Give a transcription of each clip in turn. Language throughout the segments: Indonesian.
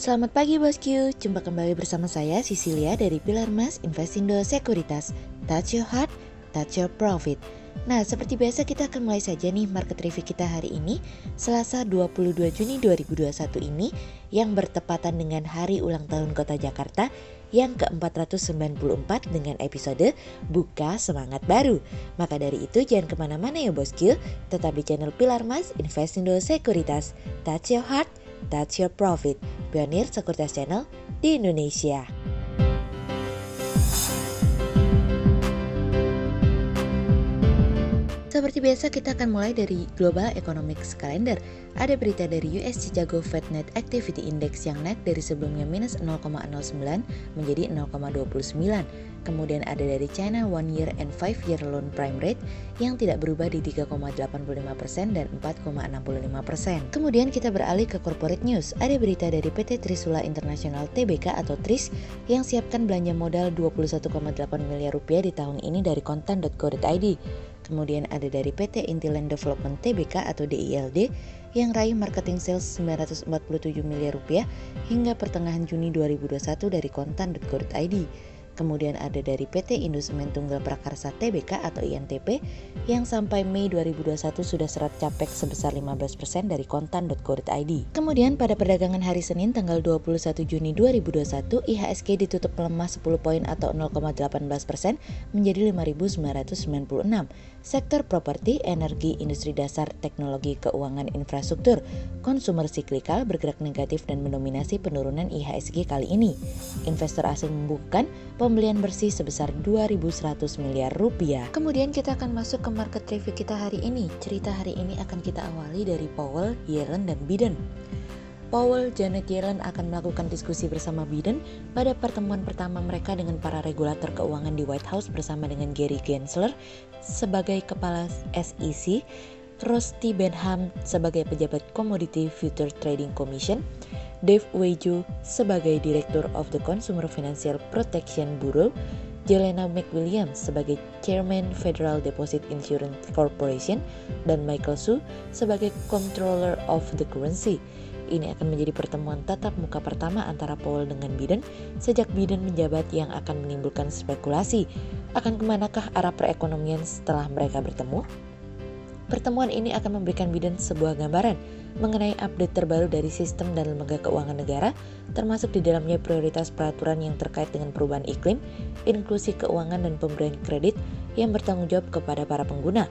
Selamat pagi bosku, jumpa kembali bersama saya Cecilia dari Pilar Mas Investindo Sekuritas. Touch your heart, touch your profit. Nah, seperti biasa kita akan mulai saja nih market review kita hari ini, Selasa 22 Juni 2021 ini, yang bertepatan dengan hari ulang tahun Kota Jakarta yang ke-494 dengan episode Buka Semangat Baru. Maka dari itu jangan kemana-mana ya bosku, tetap di channel Pilar Mas Investindo Sekuritas. Touch your heart, touch your profit. Pionir Sekuritas Channel di Indonesia. Seperti biasa kita akan mulai dari Global Economics Calendar. Ada berita dari US Chicago Fed Net Activity Index yang naik dari sebelumnya minus 0,09 menjadi 0,29. Kemudian ada dari China 1 year and 5 year loan prime rate yang tidak berubah di 3,85% dan 4,65%. Kemudian kita beralih ke corporate news. Ada berita dari PT Trisula International Tbk atau TRIS yang siapkan belanja modal 21,8 miliar rupiah di tahun ini dari kontan.co.id. Kemudian ada dari PT Intiland Development Tbk atau DILD yang raih marketing sales 947 miliar rupiah hingga pertengahan Juni 2021 dari kontan.co.id. Kemudian ada dari PT Indosemen Tunggal Prakarsa Tbk atau INTP yang sampai Mei 2021 sudah serap capek sebesar 15% dari kontan.co.id. Kemudian pada perdagangan hari Senin tanggal 21 Juni 2021, IHSG ditutup melemah 10 poin atau 0,18% menjadi 5.996. Sektor properti, energi, industri dasar, teknologi, keuangan, infrastruktur, konsumer siklikal bergerak negatif dan mendominasi penurunan IHSG kali ini. Investor asing membukukan pembelian bersih sebesar 2.100 miliar rupiah. Kemudian kita akan masuk ke market review kita hari ini. Cerita hari ini akan kita awali dari Powell, Yellen, dan Biden. Powell, Janet Yellen akan melakukan diskusi bersama Biden pada pertemuan pertama mereka dengan para regulator keuangan di White House bersama dengan Gary Gensler sebagai kepala SEC, Rusty Benham sebagai pejabat Commodity Future Trading Commission, Dave Wejo sebagai Director of the Consumer Financial Protection Bureau, Jelena McWilliams sebagai Chairman Federal Deposit Insurance Corporation, dan Michael Hsu sebagai Controller of the Currency. Ini akan menjadi pertemuan tatap muka pertama antara Powell dengan Biden sejak Biden menjabat yang akan menimbulkan spekulasi. Akan kemanakah arah perekonomian setelah mereka bertemu? Pertemuan ini akan memberikan Biden sebuah gambaran mengenai update terbaru dari sistem dan lembaga keuangan negara, termasuk di dalamnya prioritas peraturan yang terkait dengan perubahan iklim, inklusi keuangan dan pemberian kredit yang bertanggung jawab kepada para pengguna.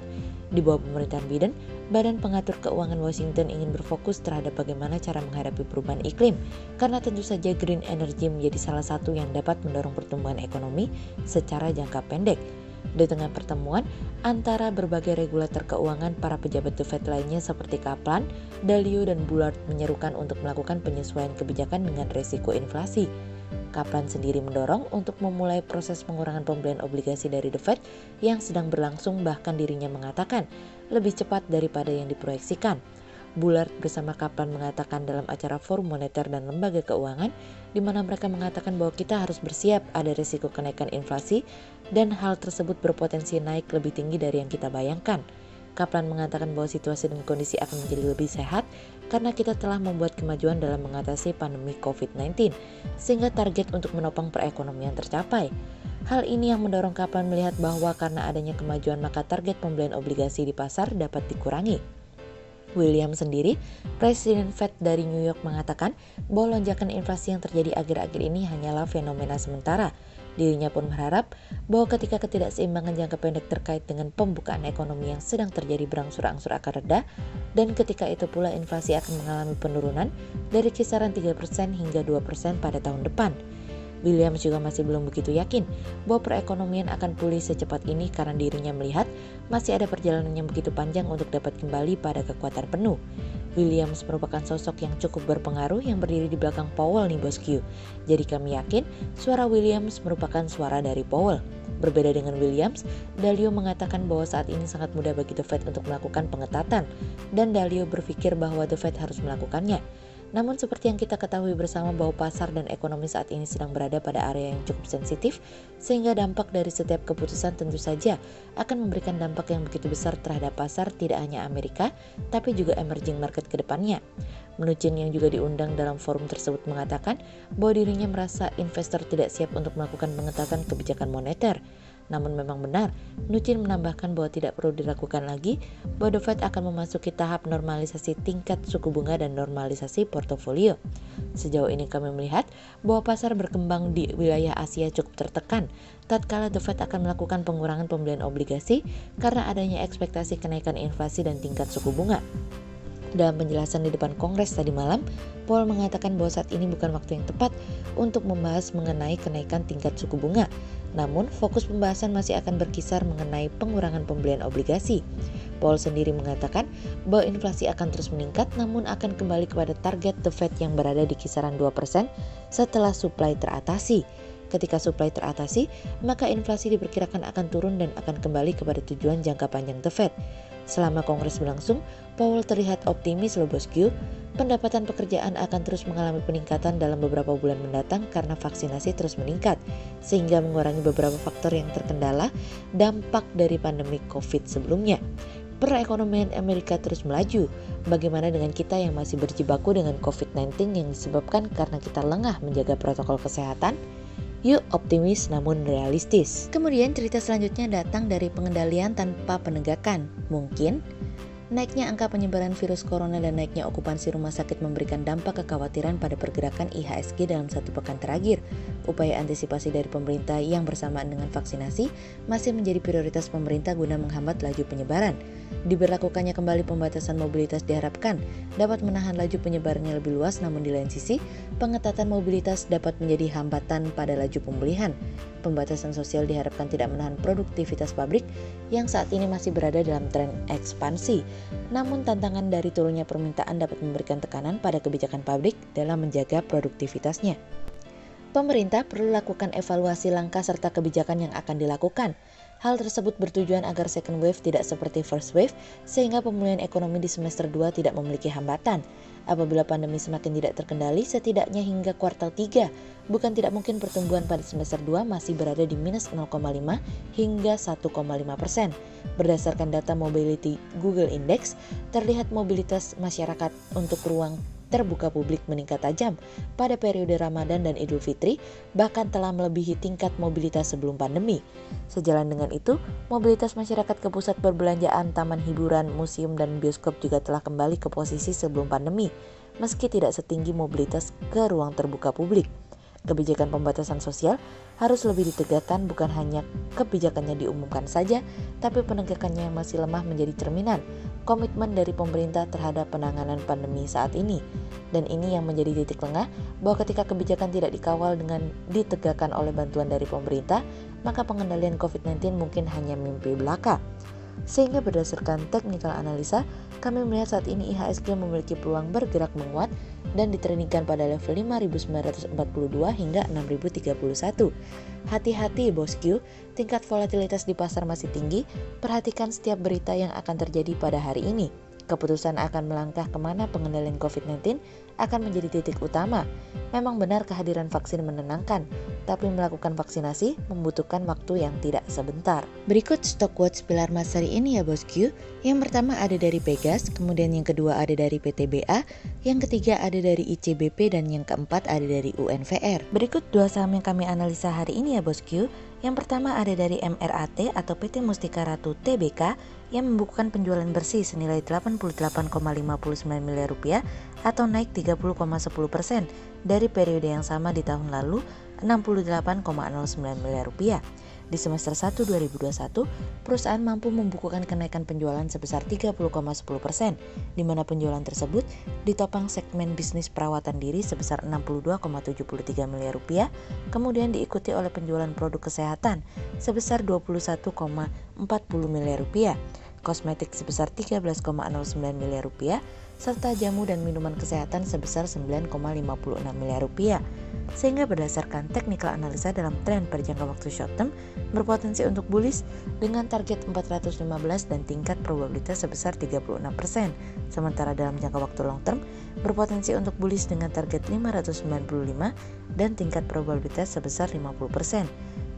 Di bawah pemerintahan Biden, Badan Pengatur Keuangan Washington ingin berfokus terhadap bagaimana cara menghadapi perubahan iklim, karena tentu saja green energy menjadi salah satu yang dapat mendorong pertumbuhan ekonomi secara jangka pendek. Di tengah pertemuan antara berbagai regulator keuangan, para pejabat The Fed lainnya seperti Kaplan, Dalio, dan Bullard menyerukan untuk melakukan penyesuaian kebijakan dengan resiko inflasi. Kaplan sendiri mendorong untuk memulai proses pengurangan pembelian obligasi dari The Fed yang sedang berlangsung, bahkan dirinya mengatakan lebih cepat daripada yang diproyeksikan. Bullard bersama Kaplan mengatakan dalam acara Forum Moneter dan Lembaga Keuangan di mana mereka mengatakan bahwa kita harus bersiap ada risiko kenaikan inflasi dan hal tersebut berpotensi naik lebih tinggi dari yang kita bayangkan. Kaplan mengatakan bahwa situasi dan kondisi akan menjadi lebih sehat karena kita telah membuat kemajuan dalam mengatasi pandemi COVID-19 sehingga target untuk menopang perekonomian tercapai. Hal ini yang mendorong Kaplan melihat bahwa karena adanya kemajuan maka target pembelian obligasi di pasar dapat dikurangi. William sendiri, Presiden Fed dari New York, mengatakan bahwa lonjakan inflasi yang terjadi akhir-akhir ini hanyalah fenomena sementara. Dirinya pun berharap bahwa ketika ketidakseimbangan jangka pendek terkait dengan pembukaan ekonomi yang sedang terjadi berangsur-angsur akan reda, dan ketika itu pula inflasi akan mengalami penurunan dari kisaran 3% hingga 2% pada tahun depan. Williams juga masih belum begitu yakin bahwa perekonomian akan pulih secepat ini karena dirinya melihat masih ada perjalanan yang begitu panjang untuk dapat kembali pada kekuatan penuh. Williams merupakan sosok yang cukup berpengaruh yang berdiri di belakang Powell nih bosku. Jadi kami yakin suara Williams merupakan suara dari Powell. Berbeda dengan Williams, Dalio mengatakan bahwa saat ini sangat mudah bagi The Fed untuk melakukan pengetatan dan Dalio berpikir bahwa The Fed harus melakukannya. Namun seperti yang kita ketahui bersama bahwa pasar dan ekonomi saat ini sedang berada pada area yang cukup sensitif, sehingga dampak dari setiap keputusan tentu saja akan memberikan dampak yang begitu besar terhadap pasar tidak hanya Amerika, tapi juga emerging market ke depannya. Mnuchin yang juga diundang dalam forum tersebut mengatakan bahwa dirinya merasa investor tidak siap untuk melakukan pengetatan kebijakan moneter. Namun memang benar, Mnuchin menambahkan bahwa tidak perlu diragukan lagi bahwa The Fed akan memasuki tahap normalisasi tingkat suku bunga dan normalisasi portofolio. Sejauh ini kami melihat bahwa pasar berkembang di wilayah Asia cukup tertekan tatkala The Fed akan melakukan pengurangan pembelian obligasi karena adanya ekspektasi kenaikan inflasi dan tingkat suku bunga. Dalam penjelasan di depan Kongres tadi malam, Powell mengatakan bahwa saat ini bukan waktu yang tepat untuk membahas mengenai kenaikan tingkat suku bunga. Namun, fokus pembahasan masih akan berkisar mengenai pengurangan pembelian obligasi. Powell sendiri mengatakan bahwa inflasi akan terus meningkat namun akan kembali kepada target The Fed yang berada di kisaran 2% setelah supply teratasi. Ketika supply teratasi, maka inflasi diperkirakan akan turun dan akan kembali kepada tujuan jangka panjang The Fed. Selama kongres berlangsung, Powell terlihat optimis loh bosku. Pendapatan pekerjaan akan terus mengalami peningkatan dalam beberapa bulan mendatang karena vaksinasi terus meningkat, sehingga mengurangi beberapa faktor yang terkendala dampak dari pandemi COVID sebelumnya. Perekonomian Amerika terus melaju. Bagaimana dengan kita yang masih berjibaku dengan COVID-19 yang disebabkan karena kita lengah menjaga protokol kesehatan? Yuk optimis namun realistis. Kemudian cerita selanjutnya datang dari pengendalian tanpa penegakan. Mungkin naiknya angka penyebaran virus corona dan naiknya okupansi rumah sakit memberikan dampak kekhawatiran pada pergerakan IHSG dalam satu pekan terakhir. Upaya antisipasi dari pemerintah yang bersamaan dengan vaksinasi masih menjadi prioritas pemerintah guna menghambat laju penyebaran. Diberlakukannya kembali pembatasan mobilitas diharapkan dapat menahan laju penyebarannya lebih luas, namun di lain sisi, pengetatan mobilitas dapat menjadi hambatan pada laju pemulihan. Pembatasan sosial diharapkan tidak menahan produktivitas pabrik yang saat ini masih berada dalam tren ekspansi. Namun tantangan dari turunnya permintaan dapat memberikan tekanan pada kebijakan pabrik dalam menjaga produktivitasnya. Pemerintah perlu lakukan evaluasi langkah serta kebijakan yang akan dilakukan. Hal tersebut bertujuan agar second wave tidak seperti first wave, sehingga pemulihan ekonomi di semester 2 tidak memiliki hambatan. Apabila pandemi semakin tidak terkendali, setidaknya hingga kuartal 3, bukan tidak mungkin pertumbuhan pada semester 2 masih berada di minus 0,5 hingga 1,5%. Berdasarkan data Mobility Google Index, terlihat mobilitas masyarakat untuk ruang terbuka publik meningkat tajam pada periode Ramadan dan Idul Fitri, bahkan telah melebihi tingkat mobilitas sebelum pandemi. Sejalan dengan itu, mobilitas masyarakat ke pusat perbelanjaan, taman hiburan, museum, dan bioskop juga telah kembali ke posisi sebelum pandemi, meski tidak setinggi mobilitas ke ruang terbuka publik. Kebijakan pembatasan sosial harus lebih ditegakkan, bukan hanya kebijakannya diumumkan saja, tapi penegakannya yang masih lemah menjadi cerminan komitmen dari pemerintah terhadap penanganan pandemi saat ini. Dan ini yang menjadi titik lengah bahwa ketika kebijakan tidak dikawal dengan ditegakkan oleh bantuan dari pemerintah, maka pengendalian COVID-19 mungkin hanya mimpi belaka. Sehingga berdasarkan technical analisa, kami melihat saat ini IHSG memiliki peluang bergerak menguat dan ditreningkan pada level 5.942 hingga 6.031. Hati-hati bosku, tingkat volatilitas di pasar masih tinggi. Perhatikan setiap berita yang akan terjadi pada hari ini. Keputusan akan melangkah kemana pengendalian COVID-19 akan menjadi titik utama. Memang benar kehadiran vaksin menenangkan, tapi melakukan vaksinasi membutuhkan waktu yang tidak sebentar. Berikut stock watch pilar emas hari ini ya bosku. Yang pertama ada dari Pegas, kemudian yang kedua ada dari PTBA, yang ketiga ada dari ICBP, dan yang keempat ada dari UNVR. Berikut dua saham yang kami analisa hari ini ya bosku. Yang pertama ada dari MRAT atau PT Mustika Ratu Tbk yang membukukan penjualan bersih senilai 88,59 miliar rupiah atau naik 30,10% dari periode yang sama di tahun lalu 68,09 miliar rupiah. Di semester 1 2021, perusahaan mampu membukukan kenaikan penjualan sebesar 30,10%, di mana penjualan tersebut ditopang segmen bisnis perawatan diri sebesar 62,73 miliar rupiah, kemudian diikuti oleh penjualan produk kesehatan sebesar 21,40 miliar rupiah, kosmetik sebesar 13,09 miliar rupiah, serta jamu dan minuman kesehatan sebesar 9,56 miliar rupiah. Sehingga berdasarkan technical analisa dalam tren per jangka waktu short term berpotensi untuk bullish dengan target 415 dan tingkat probabilitas sebesar 36%. Sementara dalam jangka waktu long term berpotensi untuk bullish dengan target 595 dan tingkat probabilitas sebesar 50%.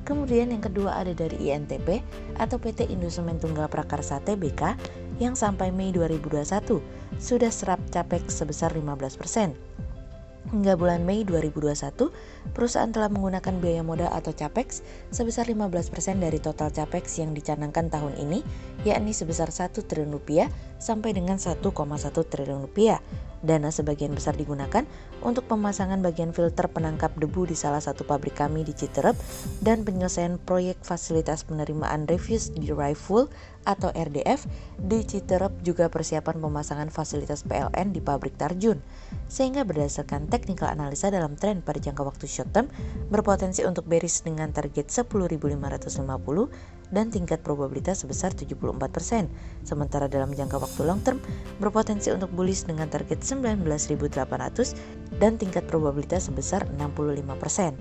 Kemudian yang kedua ada dari INTP atau PT Indosemen Tunggal Prakarsa Tbk yang sampai Mei 2021 sudah serap capex sebesar 15%. Hingga bulan Mei 2021, perusahaan telah menggunakan biaya modal atau capex sebesar 15% dari total capex yang dicanangkan tahun ini, yakni sebesar 1 triliun rupiah sampai dengan 1,1 triliun rupiah. Dana sebagian besar digunakan untuk pemasangan bagian filter penangkap debu di salah satu pabrik kami di Citerep dan penyelesaian proyek fasilitas penerimaan refuse derived fuel atau RDF di Citerep, juga persiapan pemasangan fasilitas PLN di pabrik Tarjun. Sehingga berdasarkan technical analisa dalam tren pada jangka waktu short term berpotensi untuk bearish dengan target 10.550 dan tingkat probabilitas sebesar 74%. Sementara dalam jangka waktu long term berpotensi untuk bullish dengan target 19.800 dan tingkat probabilitas sebesar 65%.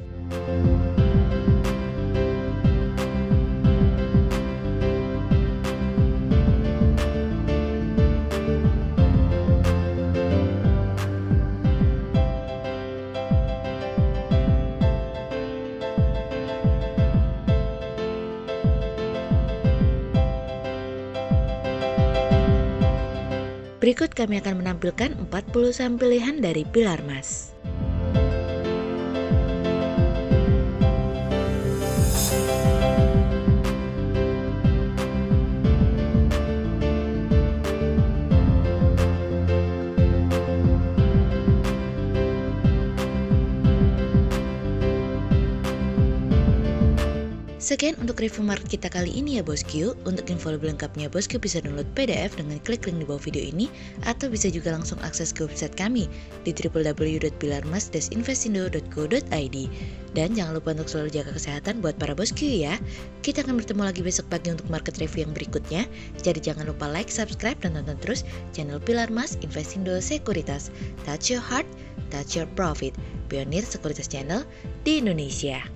Berikut kami akan menampilkan 40 saham pilihan dari Pilar Mas. Sekian untuk review market kita kali ini ya bosku. Untuk info lebih lengkapnya bosku bisa download PDF dengan klik link di bawah video ini, atau bisa juga langsung akses ke website kami di www.pilarmas-investindo.co.id. Dan jangan lupa untuk selalu jaga kesehatan buat para bosku ya. Kita akan bertemu lagi besok pagi untuk market review yang berikutnya. Jadi jangan lupa like, subscribe, dan tonton terus channel Pilar Mas Investindo Sekuritas. Touch your heart, touch your profit. Pionir Sekuritas Channel di Indonesia.